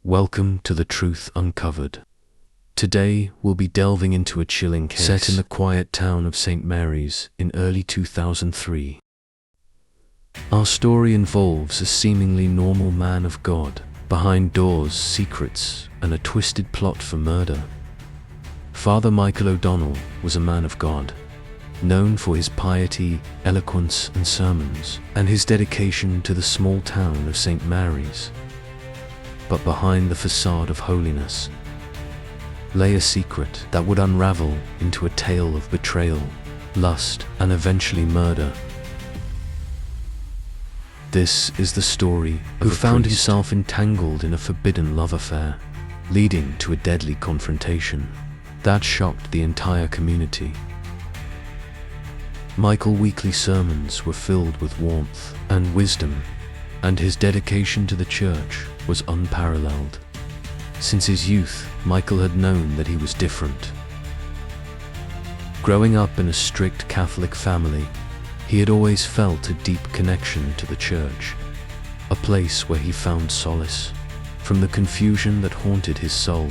Welcome to The Truth Uncovered. Today we'll be delving into a chilling case set in the quiet town of St. Mary's in early 2003. Our story involves a seemingly normal man of God, behind doors, secrets, and a twisted plot for murder. Father Michael O'Donnell was a man of God, known for his piety, eloquence, and sermons, and his dedication to the small town of St. Mary's. But behind the facade of holiness lay a secret that would unravel into a tale of betrayal, lust, and eventually murder. This is the story of who found himself entangled in a forbidden love affair, leading to a deadly confrontation that shocked the entire community. Michael's weekly sermons were filled with warmth and wisdom, and his dedication to the church was unparalleled. Since his youth, Michael had known that he was different. Growing up in a strict Catholic family, he had always felt a deep connection to the church, a place where he found solace from the confusion that haunted his soul.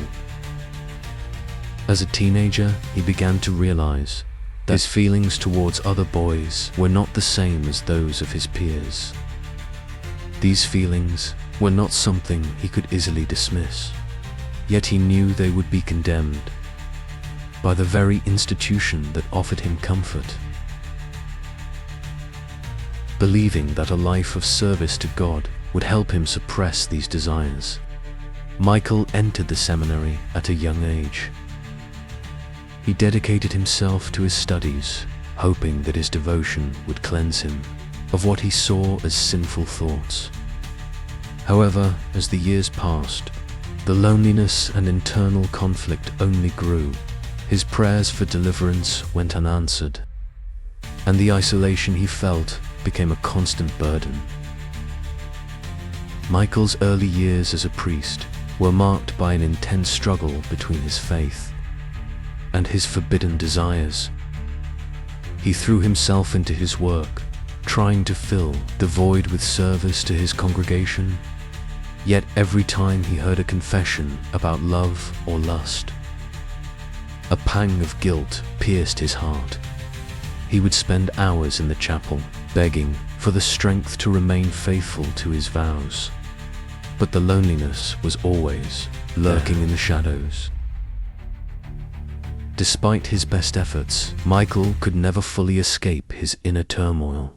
As a teenager, he began to realize that his feelings towards other boys were not the same as those of his peers. These feelings were not something he could easily dismiss, yet he knew they would be condemned by the very institution that offered him comfort. Believing that a life of service to God would help him suppress these desires, Michael entered the seminary at a young age. He dedicated himself to his studies, hoping that his devotion would cleanse him of what he saw as sinful thoughts. However, as the years passed, the loneliness and internal conflict only grew. His prayers for deliverance went unanswered, and the isolation he felt became a constant burden. Michael's early years as a priest were marked by an intense struggle between his faith and his forbidden desires. He threw himself into his work, trying to fill the void with service to his congregation. Yet every time he heard a confession about love or lust, a pang of guilt pierced his heart. He would spend hours in the chapel, begging for the strength to remain faithful to his vows. But the loneliness was always lurking in the shadows. Despite his best efforts, Michael could never fully escape his inner turmoil.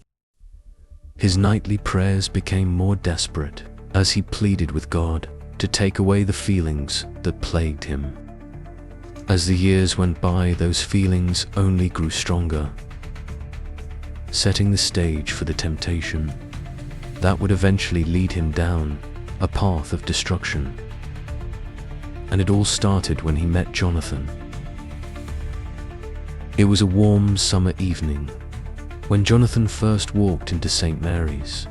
His nightly prayers became more desperate as he pleaded with God to take away the feelings that plagued him. As the years went by, those feelings only grew stronger, setting the stage for the temptation that would eventually lead him down a path of destruction. And it all started when he met Jonathan. It was a warm summer evening when Jonathan first walked into St. Mary's,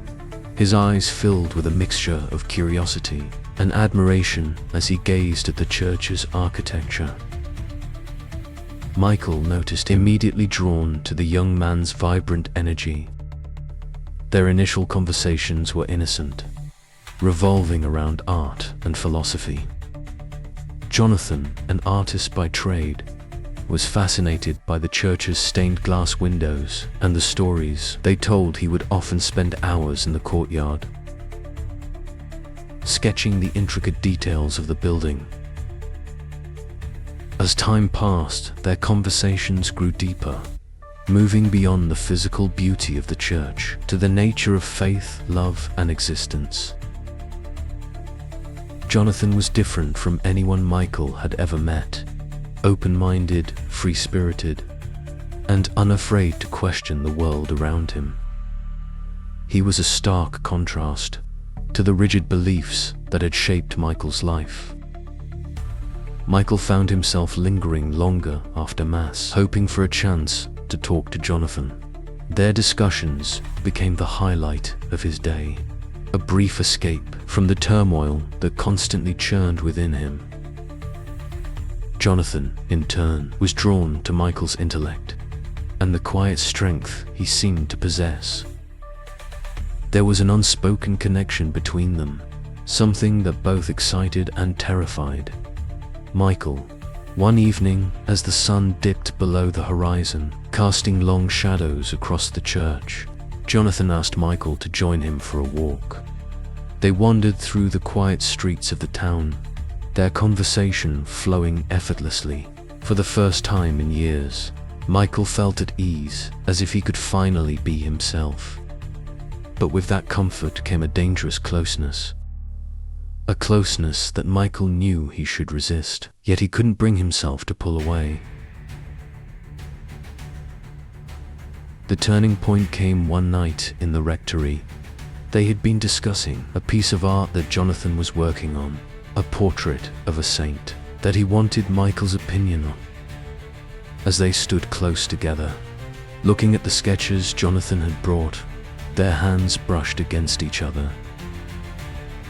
his eyes filled with a mixture of curiosity and admiration as he gazed at the church's architecture. Michael noticed immediately drawn to the young man's vibrant energy. Their initial conversations were innocent, revolving around art and philosophy. Jonathan, an artist by trade, was fascinated by the church's stained glass windows and the stories they told. He would often spend hours in the courtyard, sketching the intricate details of the building. As time passed, their conversations grew deeper, moving beyond the physical beauty of the church to the nature of faith, love, and existence. Jonathan was different from anyone Michael had ever met. Open-minded, free-spirited, and unafraid to question the world around him. He was a stark contrast to the rigid beliefs that had shaped Michael's life. Michael found himself lingering longer after Mass, hoping for a chance to talk to Jonathan. Their discussions became the highlight of his day, a brief escape from the turmoil that constantly churned within him. Jonathan, in turn, was drawn to Michael's intellect and the quiet strength he seemed to possess. There was an unspoken connection between them, something that both excited and terrified Michael. One evening, as the sun dipped below the horizon, casting long shadows across the church, Jonathan asked Michael to join him for a walk. They wandered through the quiet streets of the town, their conversation flowing effortlessly. For the first time in years, Michael felt at ease, as if he could finally be himself. But with that comfort came a dangerous closeness. A closeness that Michael knew he should resist, yet he couldn't bring himself to pull away. The turning point came one night in the rectory. They had been discussing a piece of art that Jonathan was working on, a portrait of a saint that he wanted Michael's opinion on. As they stood close together, looking at the sketches Jonathan had brought, their hands brushed against each other.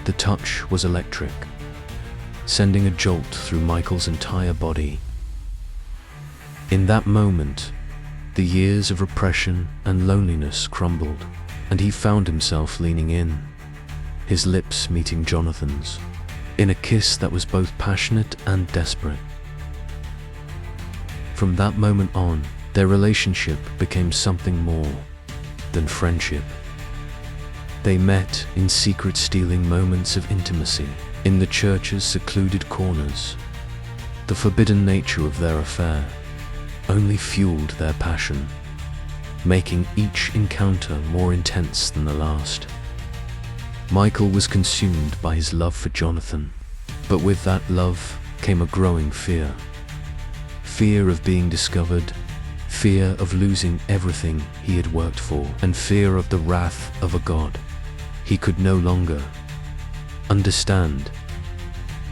The touch was electric, sending a jolt through Michael's entire body. In that moment, the years of repression and loneliness crumbled, and he found himself leaning in, his lips meeting Jonathan's, in a kiss that was both passionate and desperate. From that moment on, their relationship became something more than friendship. They met in secret, stealing moments of intimacy in the church's secluded corners. The forbidden nature of their affair only fueled their passion, making each encounter more intense than the last. Michael was consumed by his love for Jonathan, but with that love came a growing fear. Fear of being discovered, fear of losing everything he had worked for, and fear of the wrath of a God he could no longer understand.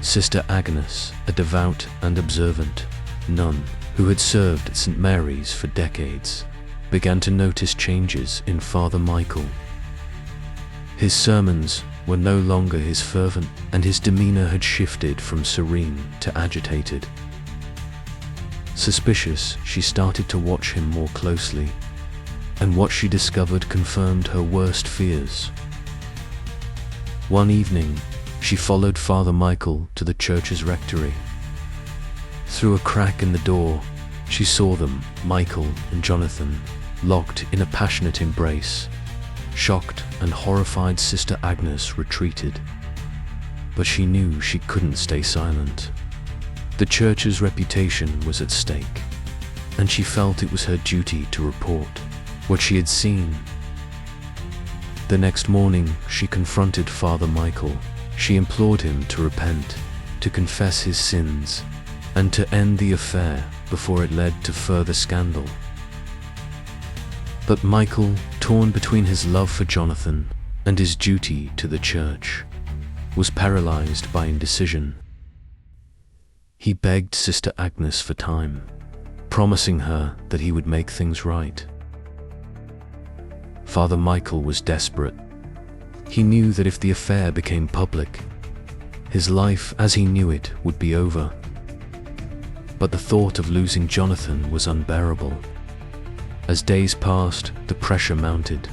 Sister Agnes, a devout and observant nun who had served at St. Mary's for decades, began to notice changes in Father Michael. His sermons were no longer his fervent, and his demeanor had shifted from serene to agitated. Suspicious, she started to watch him more closely, and what she discovered confirmed her worst fears. One evening, she followed Father Michael to the church's rectory. Through a crack in the door, she saw them, Michael and Jonathan, locked in a passionate embrace. Shocked and horrified, Sister Agnes retreated. But she knew she couldn't stay silent. The church's reputation was at stake, and she felt it was her duty to report what she had seen. The next morning, she confronted Father Michael. She implored him to repent, to confess his sins, and to end the affair before it led to further scandal. But Michael, torn between his love for Jonathan and his duty to the church, was paralyzed by indecision. He begged Sister Agnes for time, promising her that he would make things right. Father Michael was desperate. He knew that if the affair became public, his life as he knew it would be over. But the thought of losing Jonathan was unbearable. As days passed, the pressure mounted.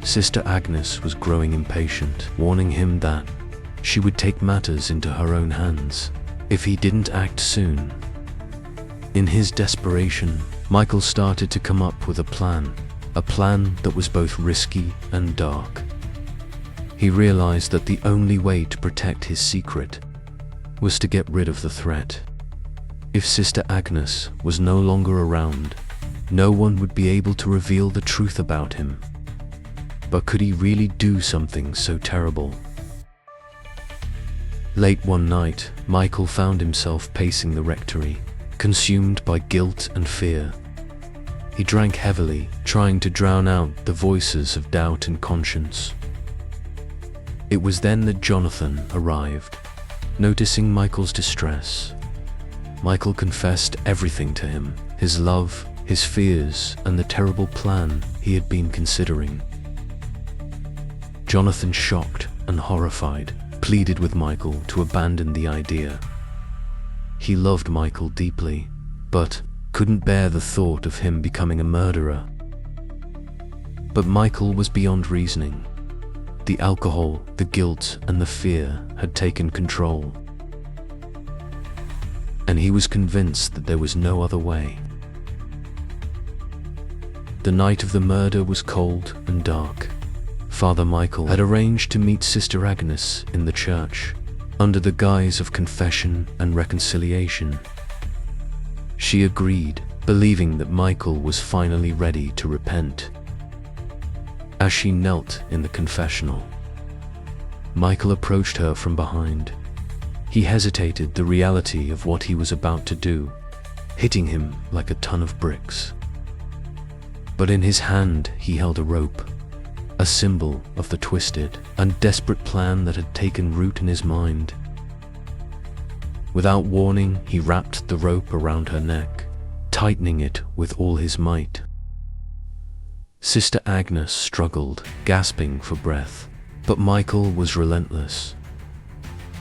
Sister Agnes was growing impatient, warning him that she would take matters into her own hands if he didn't act soon. In his desperation, Michael started to come up with a plan that was both risky and dark. He realized that the only way to protect his secret was to get rid of the threat. If Sister Agnes was no longer around, no one would be able to reveal the truth about him. But could he really do something so terrible? Late one night, Michael found himself pacing the rectory, consumed by guilt and fear. He drank heavily, trying to drown out the voices of doubt and conscience. It was then that Jonathan arrived. Noticing Michael's distress, Michael confessed everything to him: his love, his fears, and the terrible plan he had been considering. Jonathan, shocked and horrified, pleaded with Michael to abandon the idea. He loved Michael deeply, but couldn't bear the thought of him becoming a murderer. But Michael was beyond reasoning. The alcohol, the guilt, and the fear had taken control. And he was convinced that there was no other way. The night of the murder was cold and dark. Father Michael had arranged to meet Sister Agnes in the church, under the guise of confession and reconciliation. She agreed, believing that Michael was finally ready to repent. As she knelt in the confessional, Michael approached her from behind. He hesitated the reality of what he was about to do, hitting him like a ton of bricks. But in his hand he held a rope, a symbol of the twisted and desperate plan that had taken root in his mind. Without warning, he wrapped the rope around her neck, tightening it with all his might. Sister Agnes struggled, gasping for breath, but Michael was relentless.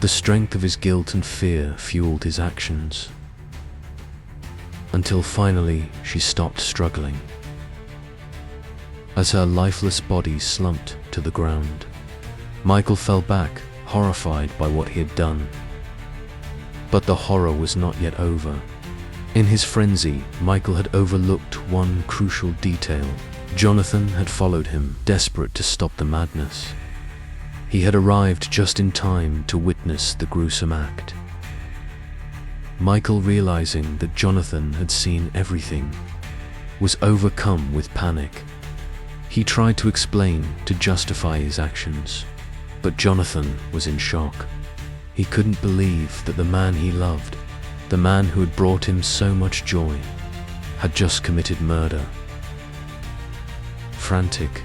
The strength of his guilt and fear fueled his actions, until finally she stopped struggling. As her lifeless body slumped to the ground, Michael fell back, horrified by what he had done. But the horror was not yet over. In his frenzy, Michael had overlooked one crucial detail. Jonathan had followed him, desperate to stop the madness. He had arrived just in time to witness the gruesome act. Michael, realizing that Jonathan had seen everything, was overcome with panic. He tried to explain, to justify his actions, but Jonathan was in shock. He couldn't believe that the man he loved, the man who had brought him so much joy, had just committed murder. Frantic,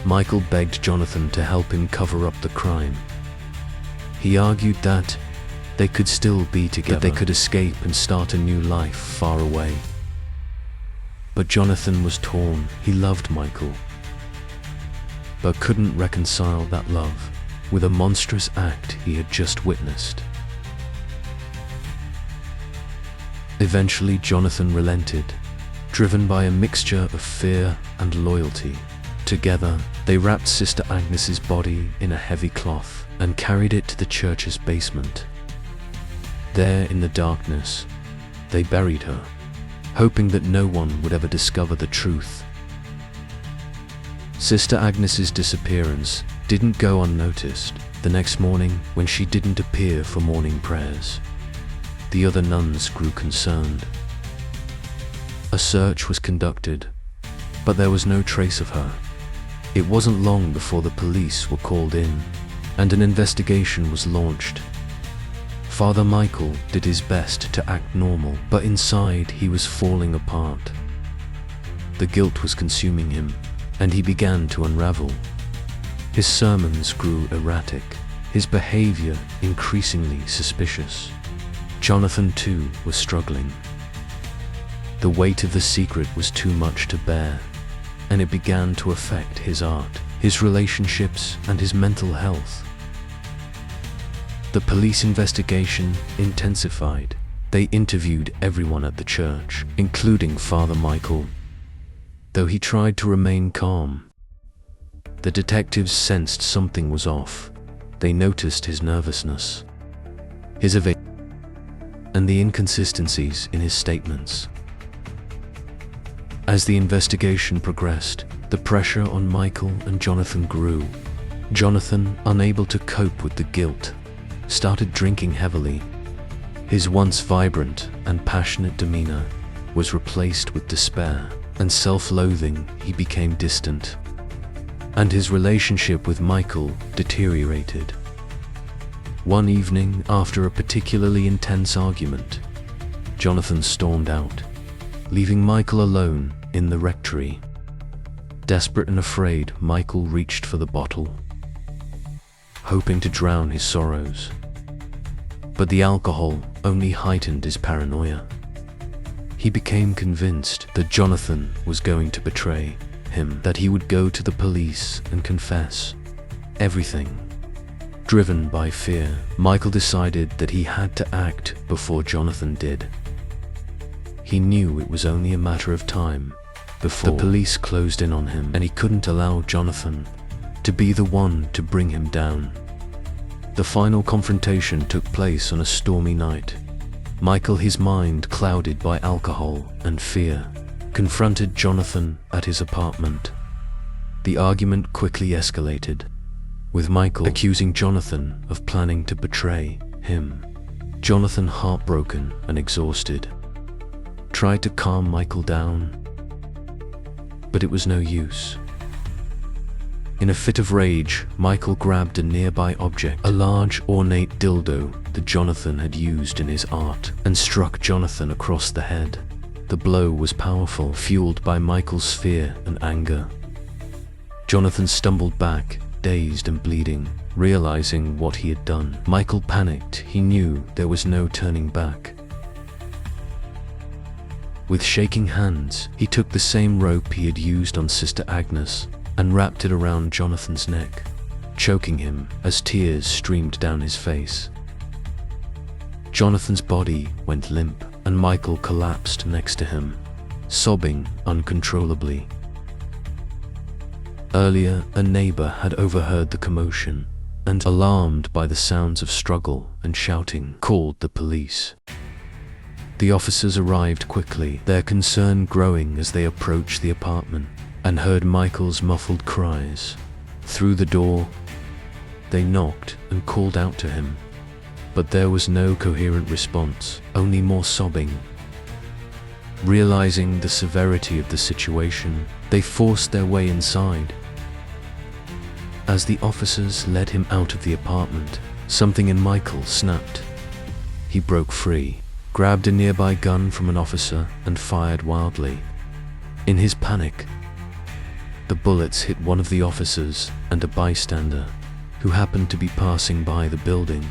Michael begged Jonathan to help him cover up the crime. He argued that they could still be together, that they could escape and start a new life far away. But Jonathan was torn. He loved Michael, but couldn't reconcile that love with a monstrous act he had just witnessed. Eventually, Jonathan relented, driven by a mixture of fear and loyalty. Together, they wrapped Sister Agnes's body in a heavy cloth and carried it to the church's basement. There, in the darkness, they buried her, hoping that no one would ever discover the truth. Sister Agnes's disappearance didn't go unnoticed. The next morning, when she didn't appear for morning prayers, the other nuns grew concerned. A search was conducted, but there was no trace of her. It wasn't long before the police were called in, and an investigation was launched. Father Michael did his best to act normal, but inside he was falling apart. The guilt was consuming him, and he began to unravel. His sermons grew erratic, his behavior increasingly suspicious. Jonathan, too, was struggling. The weight of the secret was too much to bear, and it began to affect his art, his relationships, and his mental health. The police investigation intensified. They interviewed everyone at the church, including Father Michael. Though he tried to remain calm, the detectives sensed something was off. They noticed his nervousness, his evasion, and the inconsistencies in his statements. As the investigation progressed, the pressure on Michael and Jonathan grew. Jonathan, unable to cope with the guilt, started drinking heavily. His once vibrant and passionate demeanor was replaced with despair and self-loathing. He became distant, and his relationship with Michael deteriorated. One evening, after a particularly intense argument, Jonathan stormed out, leaving Michael alone in the rectory. Desperate and afraid, Michael reached for the bottle, hoping to drown his sorrows. But the alcohol only heightened his paranoia. He became convinced that Jonathan was going to betray him, that he would go to the police and confess everything. Driven by fear, Michael decided that he had to act before Jonathan did. He knew it was only a matter of time before the police closed in on him, and he couldn't allow Jonathan to be the one to bring him down. The final confrontation took place on a stormy night. Michael, his mind clouded by alcohol and fear, confronted Jonathan at his apartment. The argument quickly escalated, with Michael accusing Jonathan of planning to betray him. Jonathan, heartbroken and exhausted, tried to calm Michael down, but it was no use. In a fit of rage, Michael grabbed a nearby object, a large, ornate dildo that Jonathan had used in his art, and struck Jonathan across the head. The blow was powerful, fueled by Michael's fear and anger. Jonathan stumbled back, dazed and bleeding, realizing what he had done. Michael panicked. He knew there was no turning back. With shaking hands, he took the same rope he had used on Sister Agnes and wrapped it around Jonathan's neck, choking him as tears streamed down his face. Jonathan's body went limp, and Michael collapsed next to him, sobbing uncontrollably. Earlier, a neighbor had overheard the commotion and, alarmed by the sounds of struggle and shouting, called the police. The officers arrived quickly, their concern growing as they approached the apartment and heard Michael's muffled cries. Through the door, they knocked and called out to him, but there was no coherent response, only more sobbing. Realizing the severity of the situation, they forced their way inside. As the officers led him out of the apartment, something in Michael snapped. He broke free, grabbed a nearby gun from an officer, and fired wildly. In his panic, the bullets hit one of the officers and a bystander who happened to be passing by the building.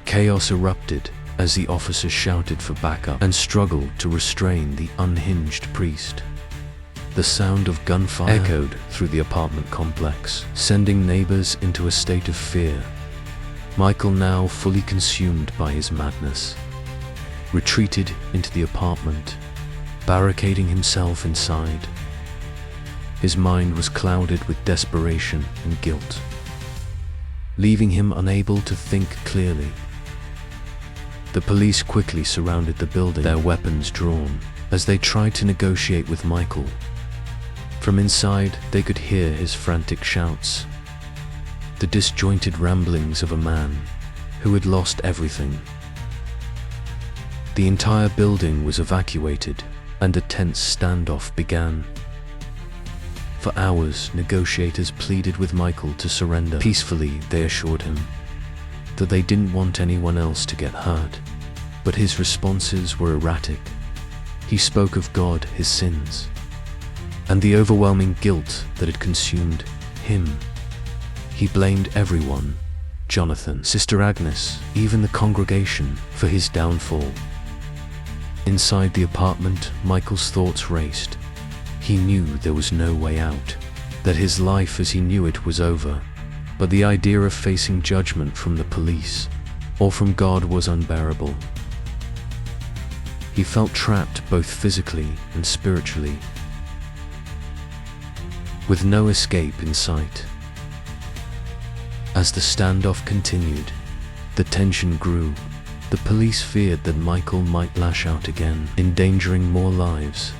Chaos erupted as the officers shouted for backup and struggled to restrain the unhinged priest. The sound of gunfire echoed through the apartment complex, sending neighbors into a state of fear. Michael, now fully consumed by his madness, retreated into the apartment, barricading himself inside. His mind was clouded with desperation and guilt, leaving him unable to think clearly. The police quickly surrounded the building, their weapons drawn, as they tried to negotiate with Michael. From inside, they could hear his frantic shouts, the disjointed ramblings of a man who had lost everything. The entire building was evacuated, and a tense standoff began. For hours, negotiators pleaded with Michael to surrender. Peacefully, they assured him that they didn't want anyone else to get hurt, but his responses were erratic. He spoke of God, his sins, and the overwhelming guilt that had consumed him. He blamed everyone, Jonathan, Sister Agnes, even the congregation, for his downfall. Inside the apartment, Michael's thoughts raced. He knew there was no way out, that his life as he knew it was over, but the idea of facing judgment from the police or from God was unbearable. He felt trapped both physically and spiritually, with no escape in sight. As the standoff continued, the tension grew. The police feared that Michael might lash out again, endangering more lives.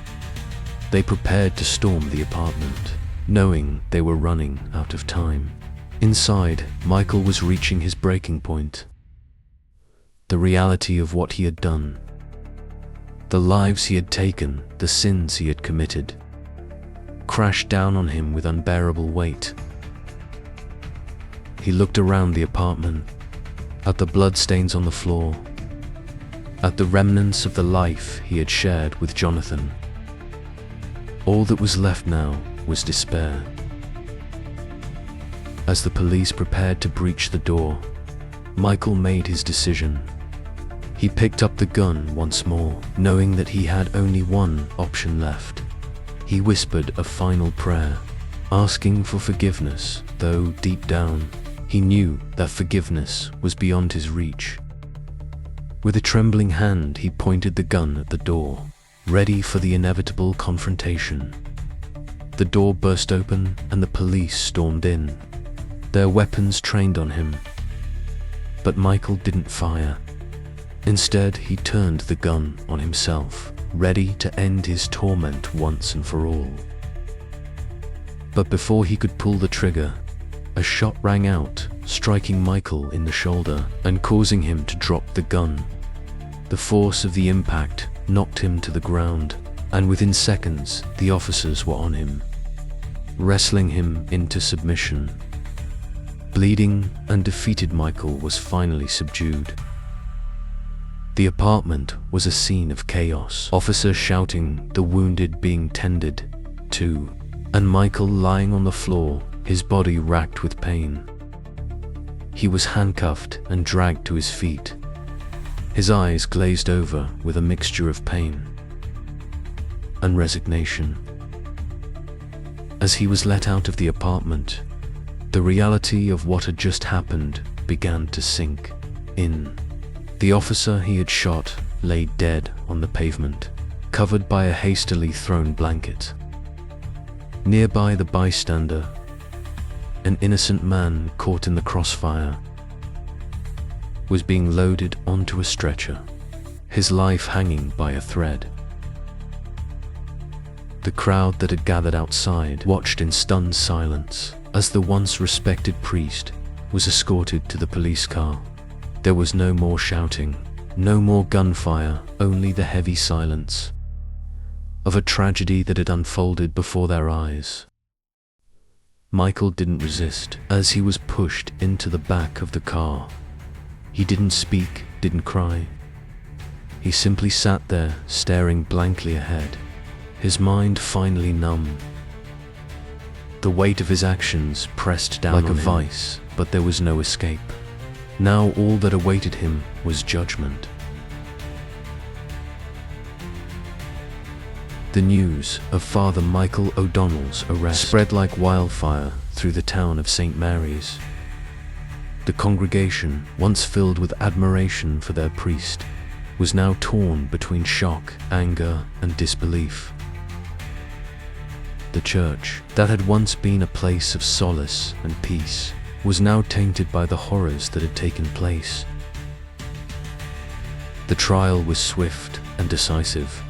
They prepared to storm the apartment, knowing they were running out of time. Inside, Michael was reaching his breaking point. The reality of what he had done, the lives he had taken, the sins he had committed, crashed down on him with unbearable weight. He looked around the apartment, at the bloodstains on the floor, at the remnants of the life he had shared with Jonathan. All that was left now was despair. As the police prepared to breach the door, Michael made his decision. He picked up the gun once more, knowing that he had only one option left. He whispered a final prayer, asking for forgiveness, though deep down, he knew that forgiveness was beyond his reach. With a trembling hand, he pointed the gun at the door, ready for the inevitable confrontation. The door burst open and the police stormed in, their weapons trained on him. But Michael didn't fire. Instead, he turned the gun on himself, ready to end his torment once and for all. But before he could pull the trigger, a shot rang out, striking Michael in the shoulder and causing him to drop the gun. The force of the impact knocked him to the ground, and within seconds, the officers were on him, wrestling him into submission. Bleeding and defeated, Michael was finally subdued. The apartment was a scene of chaos, officers shouting, the wounded being tended to, and Michael lying on the floor, his body racked with pain. He was handcuffed and dragged to his feet, his eyes glazed over with a mixture of pain and resignation. As he was let out of the apartment, the reality of what had just happened began to sink in. The officer he had shot lay dead on the pavement, covered by a hastily thrown blanket. Nearby, the bystander, an innocent man caught in the crossfire, was being loaded onto a stretcher, his life hanging by a thread. The crowd that had gathered outside watched in stunned silence as the once respected priest was escorted to the police car. There was no more shouting, no more gunfire, only the heavy silence of a tragedy that had unfolded before their eyes. Michael didn't resist as he was pushed into the back of the car. He didn't speak, didn't cry. He simply sat there, staring blankly ahead, his mind finally numb. The weight of his actions pressed down like a vice, but there was no escape. Now all that awaited him was judgment. The news of Father Michael O'Donnell's arrest spread like wildfire through the town of St. Mary's. The congregation, once filled with admiration for their priest, was now torn between shock, anger, and disbelief. The church, that had once been a place of solace and peace, was now tainted by the horrors that had taken place. The trial was swift and decisive.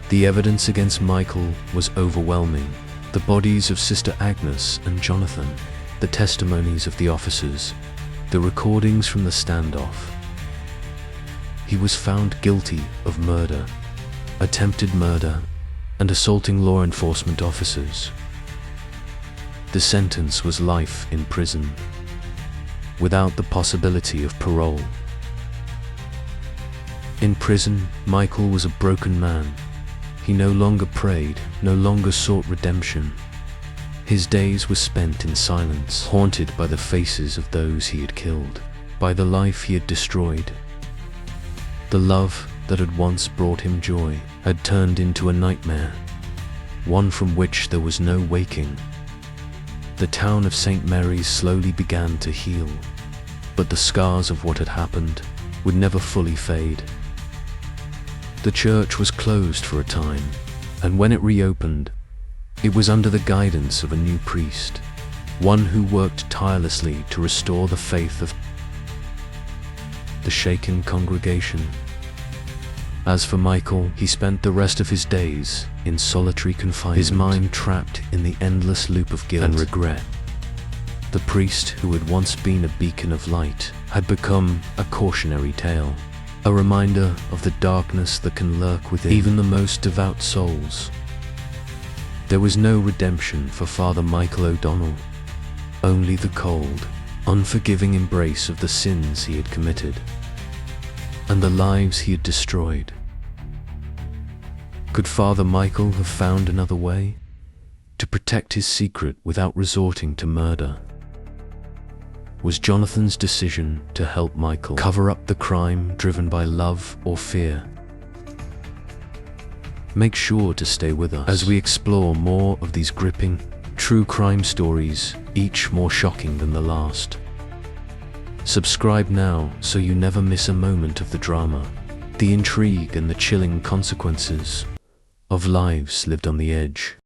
The evidence against Michael was overwhelming. The bodies of Sister Agnes and Jonathan, the testimonies of the officers, the recordings from the standoff. He was found guilty of murder, attempted murder, and assaulting law enforcement officers. The sentence was life in prison, without the possibility of parole. In prison, Michael was a broken man. He no longer prayed, no longer sought redemption. His days were spent in silence, haunted by the faces of those he had killed, by the life he had destroyed. The love that had once brought him joy had turned into a nightmare, one from which there was no waking. The town of St. Mary's slowly began to heal, but the scars of what had happened would never fully fade. The church was closed for a time, and when it reopened, it was under the guidance of a new priest, one who worked tirelessly to restore the faith of the shaken congregation. As for Michael, he spent the rest of his days in solitary confinement, his mind trapped in the endless loop of guilt and regret. The priest, who had once been a beacon of light, had become a cautionary tale, a reminder of the darkness that can lurk within even the most devout souls. There was no redemption for Father Michael O'Donnell, only the cold, unforgiving embrace of the sins he had committed and the lives he had destroyed. Could Father Michael have found another way to protect his secret without resorting to murder? Was Jonathan's decision to help Michael cover up the crime driven by love or fear? Make sure to stay with us as we explore more of these gripping, true crime stories, each more shocking than the last. Subscribe now so you never miss a moment of the drama, the intrigue, and the chilling consequences of lives lived on the edge.